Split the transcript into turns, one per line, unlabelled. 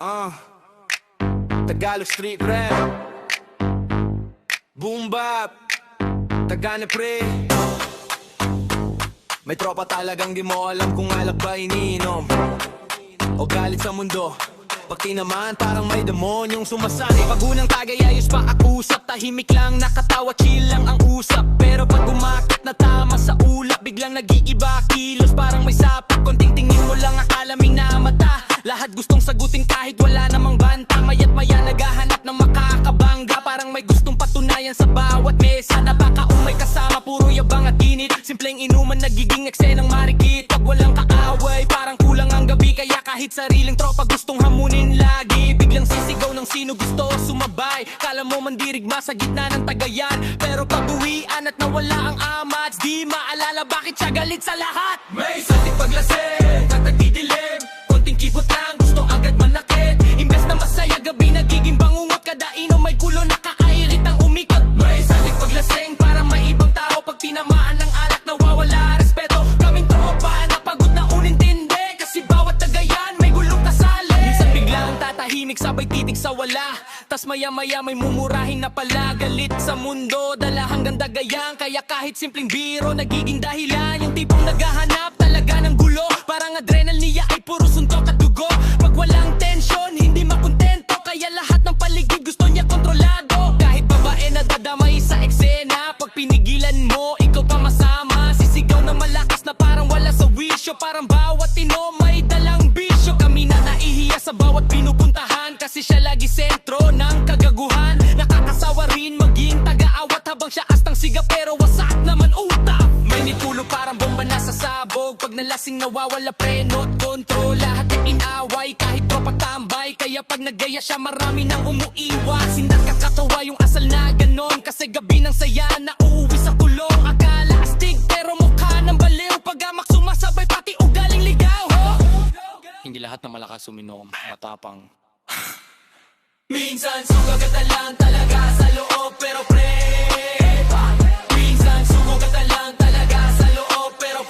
Ah, Tagalog street rap, boom bap, Tagana pre. May tropa talagang di mo alam kung alak ba iniinom o galit sa mundo. Pag tinamaan parang may demonyong sumasali. Pag unang tagay ayos pa akusap, tahimik lang nakatawa, chill lang ang usap. Pero pag umakit na tama sa ulap, biglang nag-iiba kilos, parang may sapot. Konting tingin mo lang akala may namata. Lahat gustong sagutin kahit wala namang banta. Maya't maya naghahanap ng makakabangga, parang may gustong patunayan sa bawat mesa. Na baka may kasama, puro yabang at ginit. Simpleng inuman nagiging eksenang marikit. Pag walang kaaway, parang kulang ang gabi. Kaya kahit sariling tropa gustong hamunin lagi, biglang sisigaw ng sino gusto sumabay. Kala mo mandirigma sa gitna ng tagayan, pero pag uwian at nawala ang amats, di maalala bakit siya galit sa lahat. May sating paglasing at nagdidilim, konting kibot lang gusto agad manakit. Imbes na masaya gabi nagiging bangungot, kada inom may kulo nakakairit ang umikot. May sating paglasing para may ibang tao, pag tinamaan ng alak nawawala respeto. Kaming tropa na pagod na unintindi, kasi bawat tagayan may gulong kasali. Minsan biglang tatahimik sabay titig sa wala, tas maya maya may mumurahin na pala. Galit sa mundo dala hanggang dagayan, kaya kahit simpleng biro nagiging dahilan. Yung tipong naghahanap talaga ng gulo, parang adrenal niya ay puro suntok at dugo. Pag walang tension hindi makontento, kaya lahat ng paligid gusto niya kontrolado. Kahit babae na dadamay sa eksena, pag pinigilan mo ikaw pa masama. Sisigaw na malakas na parang wala sa wisyo, parang bawat tino may dalang bisyo. Kami na naihiya sa bawat pinupuntahan, kasi siya lagi sentro ng kagaguhan. Nakakasawa rin maging taga-awat habang siya astang siga pero wasak naman utak. May nitulo parang bomba nasa sabog, pag nalasing nawawala preno at kontrol. Lahat ay inaway kahit tropa tambay, kaya pag nagaya siya marami nang umuiwas. Hindi nakakatawa yung asal na ganon, kasi gabi ng saya na uuwi sa kulong. Akala astig pero mukha ng baliw, pag-amak sumasabay pati ugaling ligaw ho. Hindi lahat na malakas uminom, matapang. Minsan sugagat na lang talaga sa loob, pero pre. Minsan sugagat na lang talaga sa loob, pero